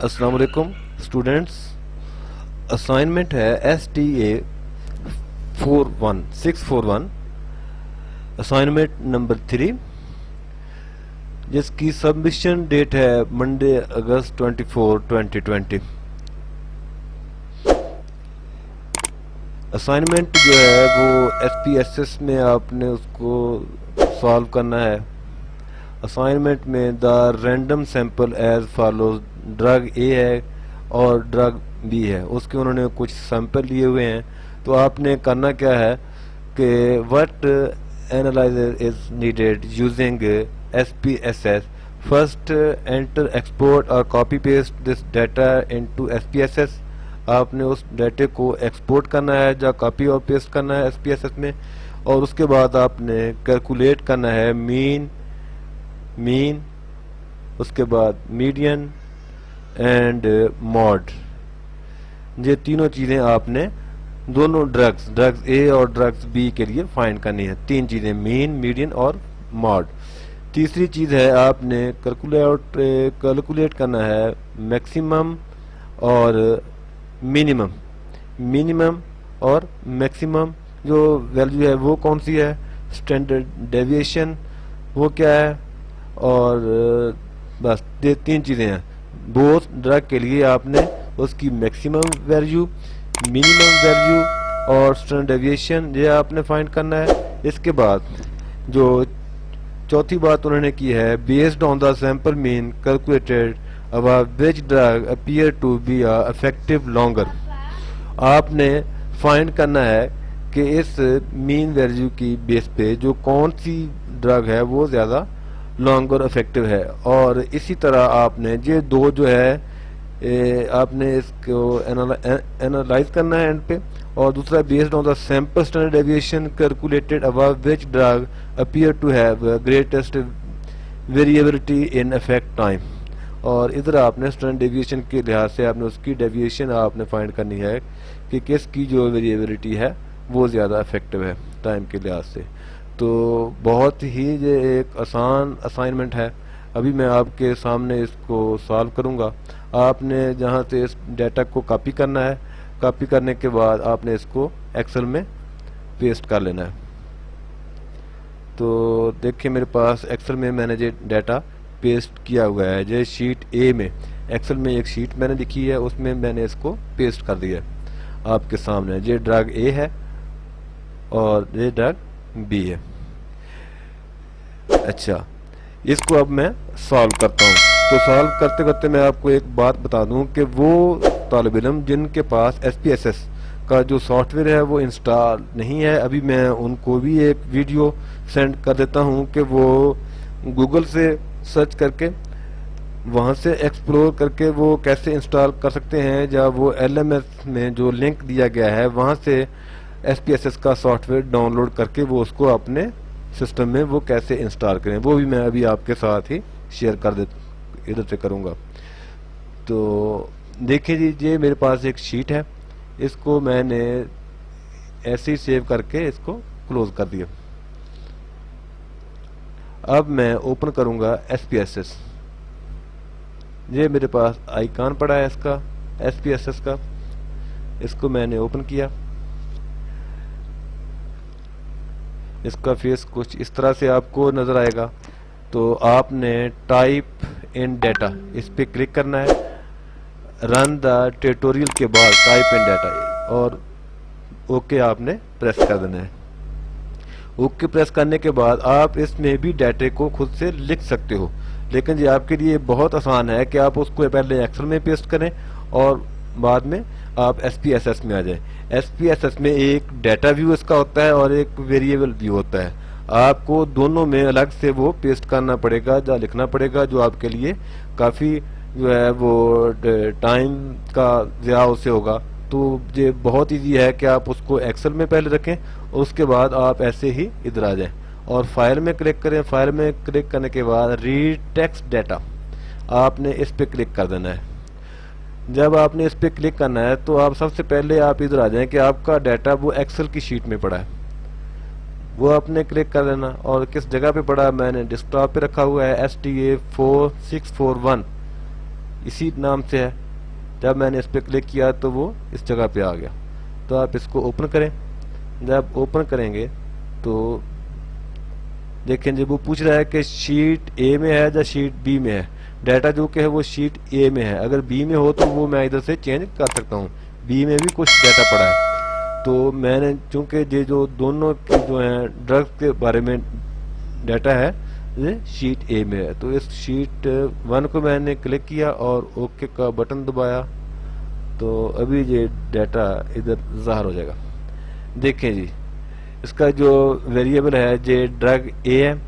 अस्सलाम वालेकुम students. Assignment है STA 641 असाइनमेंट नंबर 3 जिसकी सबमिशन डेट है मंडे अगस्त 24 2020। असाइनमेंट जो है वो SPSS में आपने उसको सॉल्व करना है। असाइनमेंट में the random sample as follows, drug A है और ड्रग बी है, उसके उन्होंने कुछ सैंपल लिए हुए हैं। तो आपने करना क्या है कि what analyser is needed using SPSS। First enter export और copy paste this data into SPSS। आपने उस डाटे को एक्सपोर्ट करना है या कॉपी और पेस्ट करना है SPSS में, और उसके बाद आपने कैलकुलेट करना है मीन, उसके बाद मीडियन एंड मॉड। ये तीनों चीज़ें आपने दोनों ड्रग्स ए और ड्रग्स बी के लिए फाइंड करनी है। तीन चीज़ें, मीन, मीडियन और मॉड। तीसरी चीज़ है आपने कैलकुलेट करना है मैक्सिमम और मिनिमम और मैक्सिमम जो वैल्यू है वो कौन सी है, स्टैंडर्ड डेविएशन वो क्या है, और बस ये तीन चीज़ें हैं। बोथ ड्रग के लिए आपने उसकी मैक्सिमम वैल्यू, मिनिमम वैल्यू और स्टैंडर्ड डेविएशन ये आपने फाइंड करना है। इसके बाद जो चौथी बात उन्होंने की है, based on the sample mean calculated about which drug appear to be effective longer. आपने फाइंड करना है कि इस मीन वैल्यू की बेस पे जो कौन सी ड्रग है वो ज़्यादा लॉन्ग और इफेक्टिव है। और इसी तरह आपने ये दो जो है आपने इसको एनालाइज करना है एंड पे। और दूसरा, based on the sample standard deviation calculated about which drug appear to have greatest variability in effect time. और इधर आपने स्टैंडर्ड डेविएशन के लिहाज से आपने उसकी डेविएशन आपने फाइंड करनी है कि किसकी जो वेरिएबिलिटी है वो ज़्यादा इफेक्टिव है टाइम के लिहाज से। तो बहुत ही ये एक आसान असाइनमेंट है। अभी मैं आपके सामने इसको सॉल्व करूँगा। आपने जहाँ से इस डाटा को कॉपी करना है, कॉपी करने के बाद आपने इसको एक्सेल में पेस्ट कर लेना है। तो देखिए मेरे पास एक्सेल में मैंने ये डाटा पेस्ट किया हुआ है। ये शीट ए में, एक्सेल में एक शीट मैंने लिखी है, उसमें मैंने इसको पेस्ट कर दिया है आपके सामने। ये ड्रग ए है और ये ड्रग बी है। अच्छा, इसको अब मैं सॉल्व करता हूँ। तो सॉल्व करते करते मैं आपको एक बात बता दूं कि वो तालिब इल्म जिनके पास SPSS का जो सॉफ्टवेयर है वो इंस्टॉल नहीं है, अभी मैं उनको भी एक वीडियो सेंड कर देता हूं कि वो गूगल से सर्च करके वहां से एक्सप्लोर करके वो कैसे इंस्टॉल कर सकते हैं, या वो LMS में जो लिंक दिया गया है वहां से SPSS का सॉफ्टवेयर डाउनलोड करके वो उसको अपने सिस्टम में वो कैसे इंस्टॉल करें, वो भी मैं अभी आपके साथ ही शेयर कर दे इधर से करूँगा। तो देखिए जी, ये मेरे पास एक शीट है, इसको मैंने ऐसे ही सेव करके इसको क्लोज कर दिया। अब मैं ओपन करूँगा SPSS। ये मेरे पास आइकॉन पड़ा है इसका SPSS का, इसको मैंने ओपन किया। इसका फेस कुछ इस तरह से आपको नज़र आएगा। तो आपने टाइप इन डाटा इस पर क्लिक करना है, रन द ट्यूटोरियल के बाद टाइप इन डाटा, और ओके आपने प्रेस कर देना है। ओके प्रेस करने के बाद आप इसमें भी डाटे को खुद से लिख सकते हो, लेकिन ये आपके लिए बहुत आसान है कि आप उसको पहले एक्सेल में पेस्ट करें और बाद में आप SPSS में आ जाएं। SPSS में एक डाटा व्यू इसका होता है और एक वेरिएबल व्यू होता है। आपको दोनों में अलग से वो पेस्ट करना पड़ेगा या लिखना पड़ेगा, जो आपके लिए काफ़ी जो है वो टाइम का ज़्यादा उससे होगा। तो ये बहुत इजी है कि आप उसको एक्सेल में पहले रखें और उसके बाद आप ऐसे ही इधर आ जाएं और फाइल में क्लिक करें। फाइल में क्लिक करने के बाद रीड टेक्स्ट डाटा आपने इस पर क्लिक कर देना है। जब आपने इस पर क्लिक करना है तो आप सबसे पहले आप इधर आ जाएं कि आपका डाटा वो एक्सेल की शीट में पड़ा है, वो आपने क्लिक कर लेना। और किस जगह पे पड़ा है, मैंने डेस्कटॉप पे रखा हुआ है STA 4641 इसी नाम से है। जब मैंने इस पर क्लिक किया तो वो इस जगह पे आ गया। तो आप इसको ओपन करें। जब ओपन करेंगे तो देखें जब वो पूछ रहा है कि शीट ए में है या शीट बी में है। डाटा जो कि है वो शीट ए में है, अगर बी में हो तो वो मैं इधर से चेंज कर सकता हूँ। बी में भी कुछ डाटा पड़ा है, तो मैंने चूंकि ये जो दोनों की जो है ड्रग्स के बारे में डाटा है ये शीट ए में है, तो इस शीट 1 को मैंने क्लिक किया और ओके का बटन दबाया, तो अभी ये डाटा इधर ज़ाहिर हो जाएगा। देखें जी, इसका जो वेरिएबल है ये ड्रग ए है,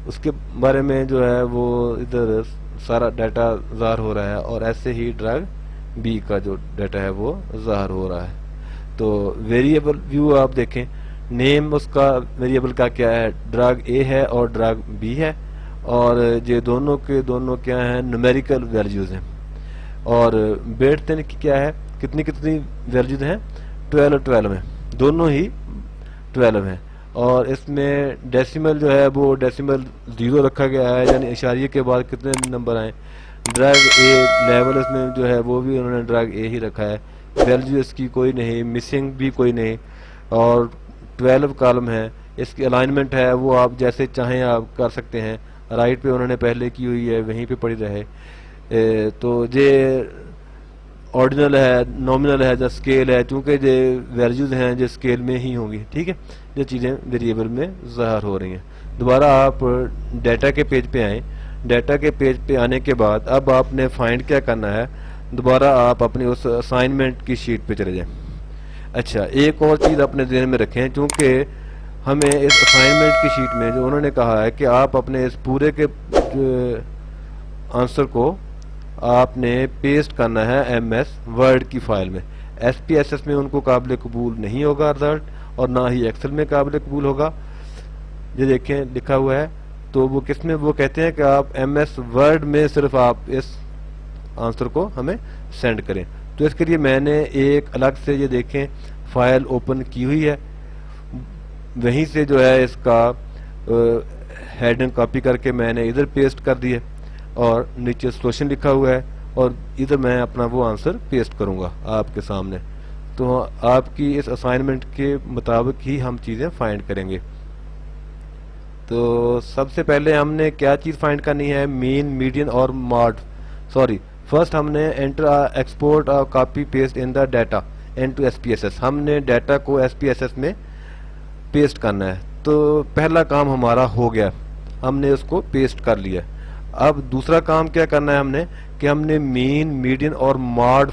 उसके बारे में जो है वो इधर सारा डाटा ज़ाहिर हो रहा है, और ऐसे ही ड्रग बी का जो डाटा है वो ज़ाहिर हो रहा है। तो वेरिएबल व्यू आप देखें, नेम उसका वेरिएबल का क्या है, ड्रग ए है और ड्रग बी है, और ये दोनों के दोनों क्या हैं, न्यूमेरिकल वैल्यूज़ हैं। और बेट देने की क्या है, कितनी कितनी वैल्यूज़ हैं, 12 हैं, दोनों ही 12 हैं। और इसमें डेसिमल जो है वो डेसिमल 0 रखा गया है, यानी इशारिये के बाद कितने नंबर आए। ड्रग ए लेवल इसमें जो है वो भी उन्होंने ड्रग ए ही रखा है, वैल्यू इसकी कोई नहीं, मिसिंग भी कोई नहीं, और 12 कॉलम है। इसकी अलाइनमेंट है वो आप जैसे चाहें आप कर सकते हैं, राइट पे उन्होंने पहले की हुई है वहीं पे पड़ी रहे। तो ये ऑर्डिनल है, नॉमिनल है, जो स्केल है, चूंकि ये वैल्यूज हैं जो स्केल में ही होंगी, ठीक है। ये चीज़ें वेरिएबल में ज़ाहिर हो रही हैं। दोबारा आप डाटा के पेज पे आएँ। डाटा के पेज पे आने के बाद अब आपने फाइंड क्या करना है, दोबारा आप अपनी उस असाइनमेंट की शीट पे चले जाएं। अच्छा, एक और चीज़ अपने ध्यान में रखें, चूँकि हमें इस असाइनमेंट की शीट में जो उन्होंने कहा है कि आप अपने इस पूरे के आंसर को आपने पेस्ट करना है MS वर्ड की फाइल में। SPSS में उनको काबिल कबूल नहीं होगा रिजल्ट, और ना ही एक्सेल में काबिल कबूल होगा। ये देखें लिखा हुआ है, तो वो किस में, वो कहते हैं कि आप MS वर्ड में सिर्फ आप इस आंसर को हमें सेंड करें। तो इसके लिए मैंने एक अलग से ये देखें फाइल ओपन की हुई है, वहीं से जो है इसका हेडिंग कॉपी करके मैंने इधर पेस्ट कर दी है, और नीचे सॉल्यूशन लिखा हुआ है, और इधर मैं अपना वो आंसर पेस्ट करूंगा आपके सामने। तो आपकी इस असाइनमेंट के मुताबिक ही हम चीज़ें फाइंड करेंगे। तो सबसे पहले हमने क्या चीज़ फाइंड करनी है, मीन, मीडियन और मॉड। सॉरी, फर्स्ट हमने एंटर एक्सपोर्ट और copy paste in the data into SPSS। हमने डाटा को SPSS में पेस्ट करना है। तो पहला काम हमारा हो गया, हमने उसको पेस्ट कर लिया। अब दूसरा काम क्या करना है हमने, कि हमने मीन, मीडियन और मॉड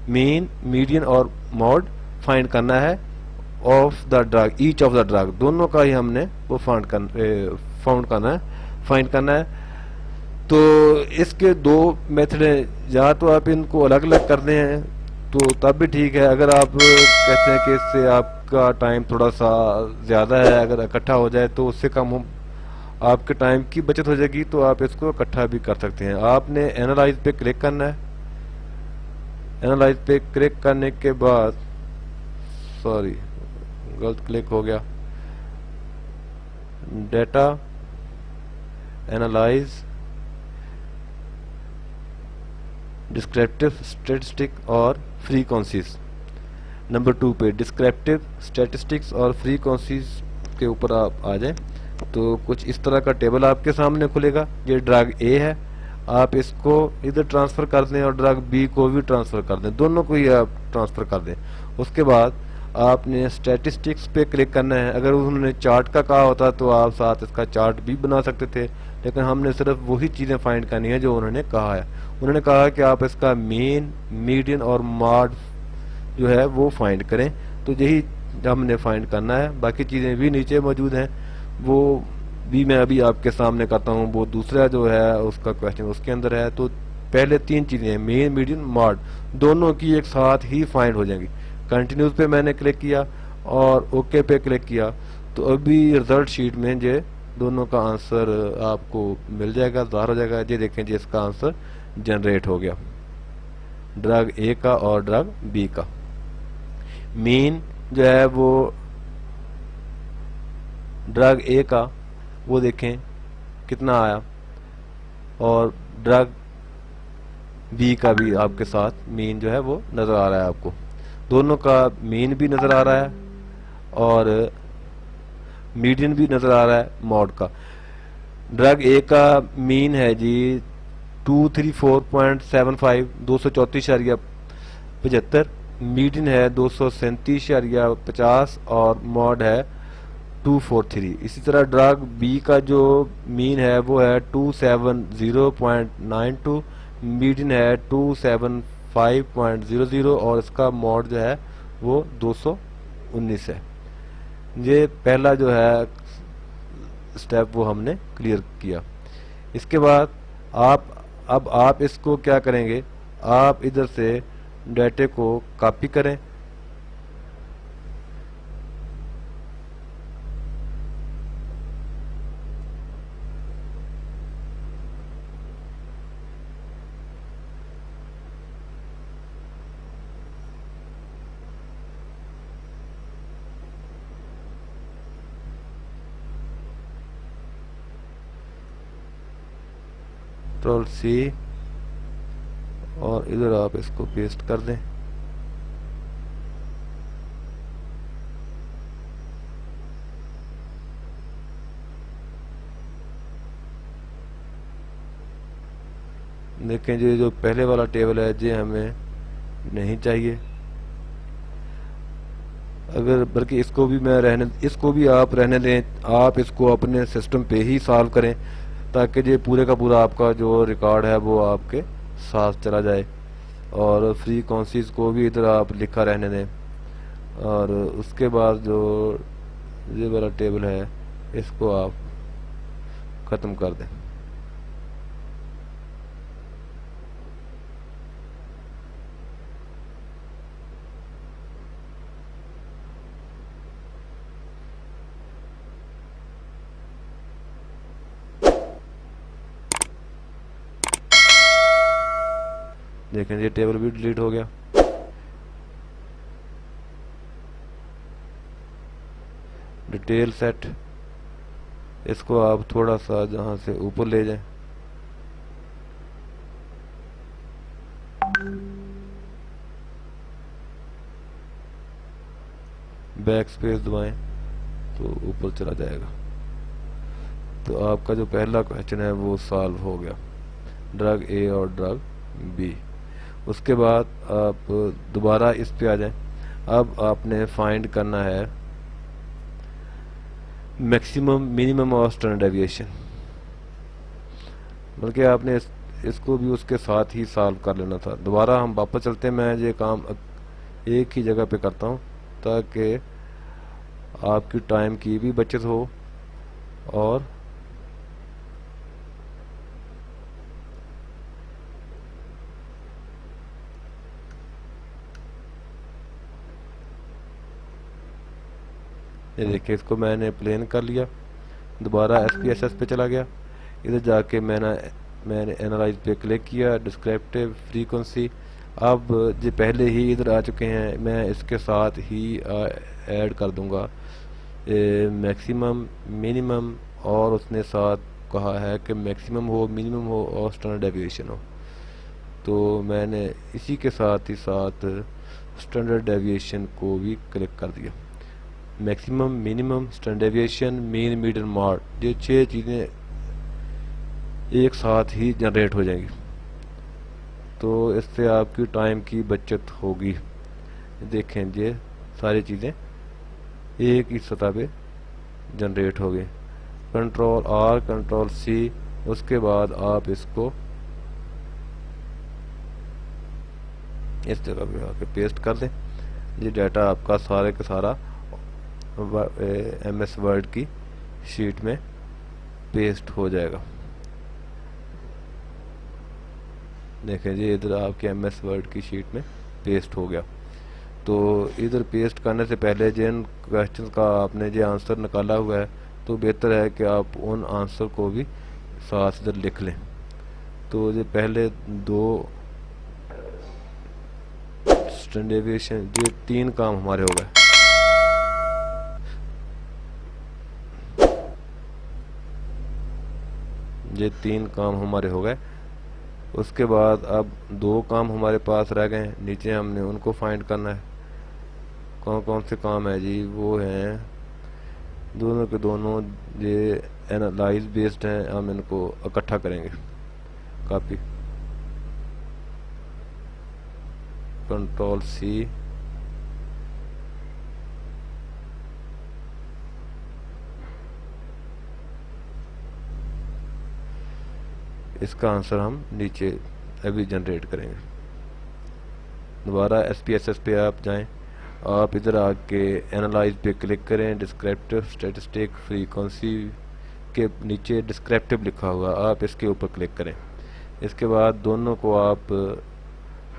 मीन, मीडियन और मॉड फाइंड करना है of the drug, each of the drug, दोनों का ही हमने वो फाइंड करना है। तो इसके दो मेथड हैं, या तो आप इनको अलग अलग कर दें तो तब भी ठीक है, अगर आप कहते हैं कि इससे आपका टाइम थोड़ा सा ज़्यादा है, अगर इकट्ठा हो जाए तो उससे कम हो आपके टाइम की बचत हो जाएगी, तो आप इसको इकट्ठा भी कर सकते हैं। आपने एनालाइज पे क्लिक करना है। एनालाइज पे क्लिक करने के बाद, सॉरी गलत क्लिक हो गया, डाटा, एनालाइज, डिस्क्रिप्टिव स्टैटिस्टिक और फ्रीक्वेंसीज। नंबर 2 पे डिस्क्रिप्टिव स्टैटिस्टिक्स और फ्रीक्वेंसीज के ऊपर आप आ जाएं, तो कुछ इस तरह का टेबल आपके सामने खुलेगा। ये ड्रग ए है, आप इसको इधर ट्रांसफ़र कर दें और ड्रग बी को भी ट्रांसफ़र कर दें, दोनों को ही आप ट्रांसफ़र कर दें। उसके बाद आपने स्टैटिस्टिक्स पे क्लिक करना है। अगर उन्होंने चार्ट का कहा होता तो आप साथ इसका चार्ट भी बना सकते थे, लेकिन हमने सिर्फ वही चीज़ें फाइंड करनी है जो उन्होंने कहा है। उन्होंने कहा कि आप इसका मीन, मीडियन और मॉड जो है वो फाइंड करें, तो यही हमने फाइंड करना है। बाकी चीज़ें भी नीचे मौजूद हैं, वो भी मैं अभी आपके सामने करता हूँ। वो दूसरा जो है उसका क्वेश्चन उसके अंदर है। तो पहले 3 चीज़ें हैं, मेन, मीडियन, मॉड, दोनों की एक साथ ही फाइंड हो जाएंगी। कंटिन्यूस पे मैंने क्लिक किया और ओके पे क्लिक किया, तो अभी रिजल्ट शीट में ये दोनों का आंसर आपको मिल जाएगा, ज़ाहिर हो जाएगा। ये देखें जी, इसका आंसर जनरेट हो गया, ड्रग ए का और ड्रग बी का। मीन जो है वो ड्रग ए का, वो देखें कितना आया, और ड्रग बी का भी आपके साथ मीन जो है वो नज़र आ रहा है आपको, दोनों का मीन भी नज़र आ रहा है और मीडियन भी नज़र आ रहा है मॉड का। ड्रग ए का मीन है जी 234.75, 234.75, मीडियन है 237.50 और मॉड है 243। इसी तरह ड्रग बी का जो मीन है वो है 270.92, मीडियन है 275.00 और इसका मॉड जो है वो 219 है। ये पहला जो है स्टेप वो हमने क्लियर किया। इसके बाद आप इसको क्या करेंगे, आप इधर से डाटे को कॉपी करें, कंट्रोल सी और इधर आप इसको पेस्ट कर दें। देखें जी जो पहले वाला टेबल है जी हमें नहीं चाहिए, अगर बल्कि इसको भी आप रहने दें, आप इसको अपने सिस्टम पे ही सॉल्व करें ताकि ये पूरे का पूरा आपका जो रिकॉर्ड है वो आपके साथ चला जाए। और फ्रीक्वेंसीज को भी इधर आप लिखा रहने दें और उसके बाद जो ये वाला टेबल है इसको आप ख़त्म कर दें। देखें ये टेबल भी डिलीट हो गया। डिटेल सेट, इसको आप थोड़ा सा जहां से ऊपर ले जाएं, बैक स्पेस दबाएं तो ऊपर चला जाएगा। तो आपका जो पहला क्वेश्चन है वो सॉल्व हो गया, ड्रग ए और ड्रग बी। उसके बाद आप दोबारा इस पे आ जाएं। अब आपने फाइंड करना है मैक्सिमम मिनिमम और स्टैंडर्ड डेविएशन, बल्कि आपने इसको भी उसके साथ ही सॉल्व कर लेना था। दोबारा हम वापस चलते हैं, मैं ये काम एक ही जगह पे करता हूँ ताकि आपकी टाइम की भी बचत हो और ये देखिए इसको मैंने प्लेन कर लिया। दोबारा SPSS पे चला गया, इधर जाके मैंने एनालाइज पे क्लिक किया, डिस्क्रिप्टिव फ्रीक्वेंसी। अब जो पहले ही इधर आ चुके हैं मैं इसके साथ ही ऐड कर दूंगा मैक्सिमम मिनिमम, और उसने साथ कहा है कि मैक्सिमम हो मिनिमम हो और स्टैंडर्ड डेविएशन हो, तो मैंने इसी के साथ ही साथ स्टैंडर्ड डेविएशन को भी क्लिक कर दिया। Maximum minimum standard deviation mean median mode, ये 6 चीज़ें एक साथ ही जनरेट हो जाएंगी, तो इससे आपकी टाइम की बचत होगी। देखें ये सारी चीज़ें एक ही सतह पे जनरेट हो गई। कंट्रोल R कंट्रोल C, उसके बाद आप इसको इस जगह पे आके पेस्ट कर दें। ये डाटा आपका सारे का सारा MS वर्ड की शीट में पेस्ट हो जाएगा। देखें जी इधर आपके MS वर्ड की शीट में पेस्ट हो गया। तो इधर पेस्ट करने से पहले जिन क्वेश्चन का आपने जो आंसर निकाला हुआ है तो बेहतर है कि आप उन आंसर को भी साथ इधर लिख लें। तो ये पहले 2 स्टैंडर्ड डेविएशन, ये 3 काम हमारे हो गए। ये 3 काम हमारे हो गए। उसके बाद अब 2 काम हमारे पास रह गए, नीचे हमने उनको फाइंड करना है। कौन कौन से काम है जी? वो हैं दोनों के दोनों, ये एनालाइज बेस्ड हैं। हम इनको इकट्ठा करेंगे, कॉपी, कंट्रोल सी, इसका आंसर हम नीचे अभी जनरेट करेंगे। दोबारा SPSS पे आप जाएं, आप इधर आके एनालाइज पे क्लिक करें, डिस्क्रिप्टिव स्टैटिस्टिक फ्रीक्वेंसी के नीचे डिस्क्रिप्टिव लिखा हुआ, आप इसके ऊपर क्लिक करें। इसके बाद दोनों को आप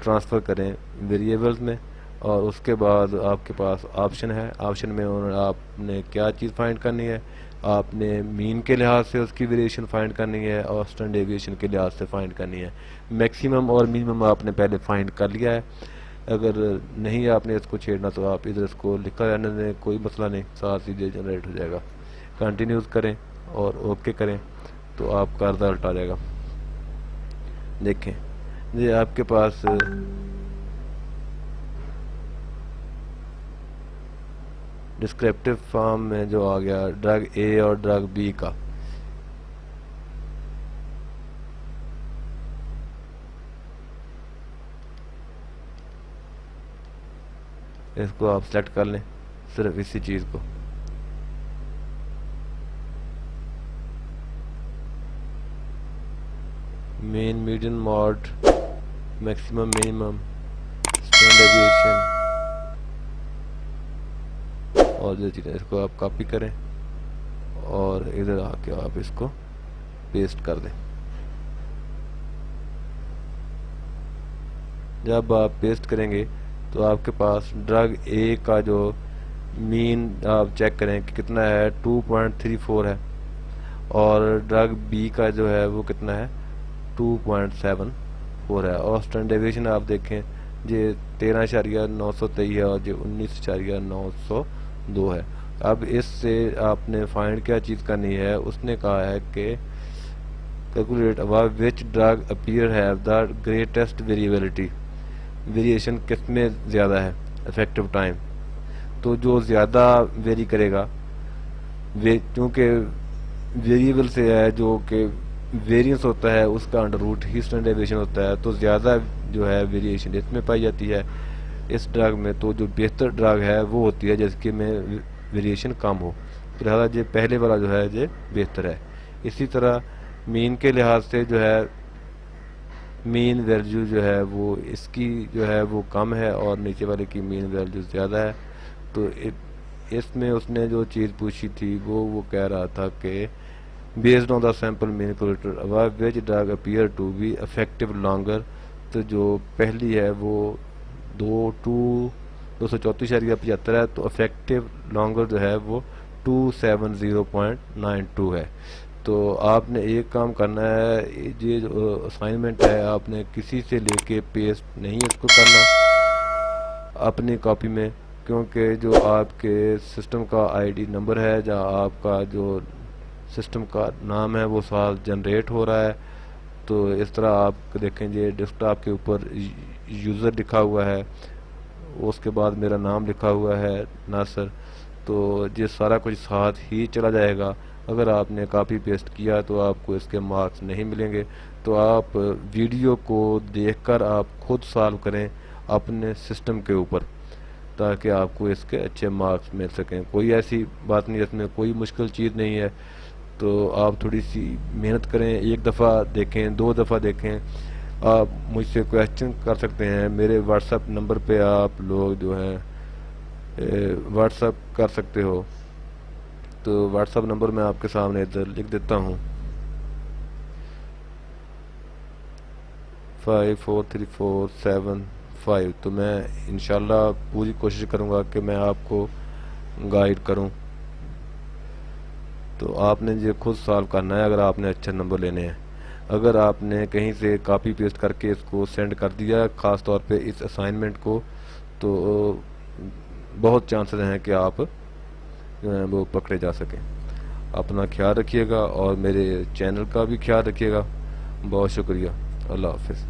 ट्रांसफ़र करें वेरिएबल्स में, और उसके बाद आपके पास ऑप्शन है। ऑप्शन में आपने क्या चीज़ फाइंड करनी है, आपने मीन के लिहाज से उसकी वेरिएशन फाइंड करनी है और स्टैंडर्ड डेविएशन के लिहाज से फाइंड करनी है। मैक्सिमम और मिनिमम आपने पहले फाइंड कर लिया है। अगर नहीं आपने इसको छेड़ना तो आप इधर इसको लिखा रहने दें, कोई मसला नहीं, साथ सीधे जनरेट हो जाएगा। कंटिन्यूज करें और ओके करें तो आपका रिजल्ट आ जाएगा। देखें ये आपके पास डिस्क्रिप्टिव फॉर्म में जो आ गया ड्रग ए और ड्रग बी का, इसको आप सेलेक्ट कर लें, सिर्फ इसी चीज़ को। Main, median, mod, maximum, minimum, standard deviation और जो चीज़ें, इसको आप कॉपी करें और इधर आके आप इसको पेस्ट कर दें। जब आप पेस्ट करेंगे तो आपके पास ड्रग ए का जो मीन आप चेक करें कि कितना है, 2.34 है, और ड्रग बी का जो है वो कितना है, 2.74 है। और स्टैंडर्ड डेविएशन आप देखें ये 13.923 है और ये 19.902 है। अब इससे आपने फाइंड क्या चीज़ करनी है, उसने कहा है कि calculate above which drug appear have the greatest variability, variation किस में ज़्यादा है, इफेक्टिव टाइम। तो जो ज़्यादा वेरी करेगा, क्योंकि वेरिएबल से है जो कि वेरिएंस होता है उसका अंडर रूट ही स्टैंडर्ड डेविएशन होता है, तो ज़्यादा जो है वेरिएशन इसमें पाई जाती है इस ड्रग में। तो जो बेहतर ड्रग है वो होती है जिसके में वेरिएशन कम हो, तो लिहाजा ये पहले वाला जो है ये बेहतर है। इसी तरह मीन के लिहाज से जो है मीन वैल्यू जो है वो इसकी जो है वो कम है और नीचे वाले की मीन वैल्यू ज़्यादा है। तो इसमें उसने जो चीज़ पूछी थी वो कह रहा था कि based on the sample mean calculator above which drug appear to be effective longer. तो जो पहली है वो 234.75 है, तो इफेक्टिव लॉन्गर जो है वो 270.92 है। तो आपने एक काम करना है, ये जो असाइनमेंट है आपने किसी से लेके पेस्ट नहीं इसको करना अपनी कॉपी में, क्योंकि जो आपके सिस्टम का आईडी नंबर है या आपका जो सिस्टम का नाम है वो साथ जनरेट हो रहा है। तो इस तरह आप देखेंगे डेस्कटॉप के ऊपर यूज़र लिखा हुआ है, उसके बाद मेरा नाम लिखा हुआ है नासिर, तो ये सारा कुछ साथ ही चला जाएगा। अगर आपने कॉपी पेस्ट किया तो आपको इसके मार्क्स नहीं मिलेंगे। तो आप वीडियो को देखकर आप खुद सॉल्व करें अपने सिस्टम के ऊपर, ताकि आपको इसके अच्छे मार्क्स मिल सकें। कोई ऐसी बात नहीं, इसमें कोई मुश्किल चीज़ नहीं है। तो आप थोड़ी सी मेहनत करें, एक दफ़ा देखें, 2 दफ़ा देखें। आप मुझसे क्वेश्चन कर सकते हैं, मेरे व्हाट्सएप नंबर पे आप लोग जो हैं व्हाट्सएप कर सकते हो। तो व्हाट्सएप नंबर मैं आपके सामने इधर लिख देता हूँ, 54347 तो मैं इंशाल्लाह पूरी कोशिश करूँगा कि मैं आपको गाइड करूँ। तो आपने ये खुद सॉल्व करना है अगर आपने अच्छे नंबर लेने हैं। अगर आपने कहीं से कॉपी पेस्ट करके इसको सेंड कर दिया, ख़ास तौर पे इस असाइनमेंट को, तो बहुत चांसेस हैं कि आप जो है वो पकड़े जा सकें। अपना ख्याल रखिएगा और मेरे चैनल का भी ख्याल रखिएगा। बहुत शुक्रिया। अल्लाह हाफिज़।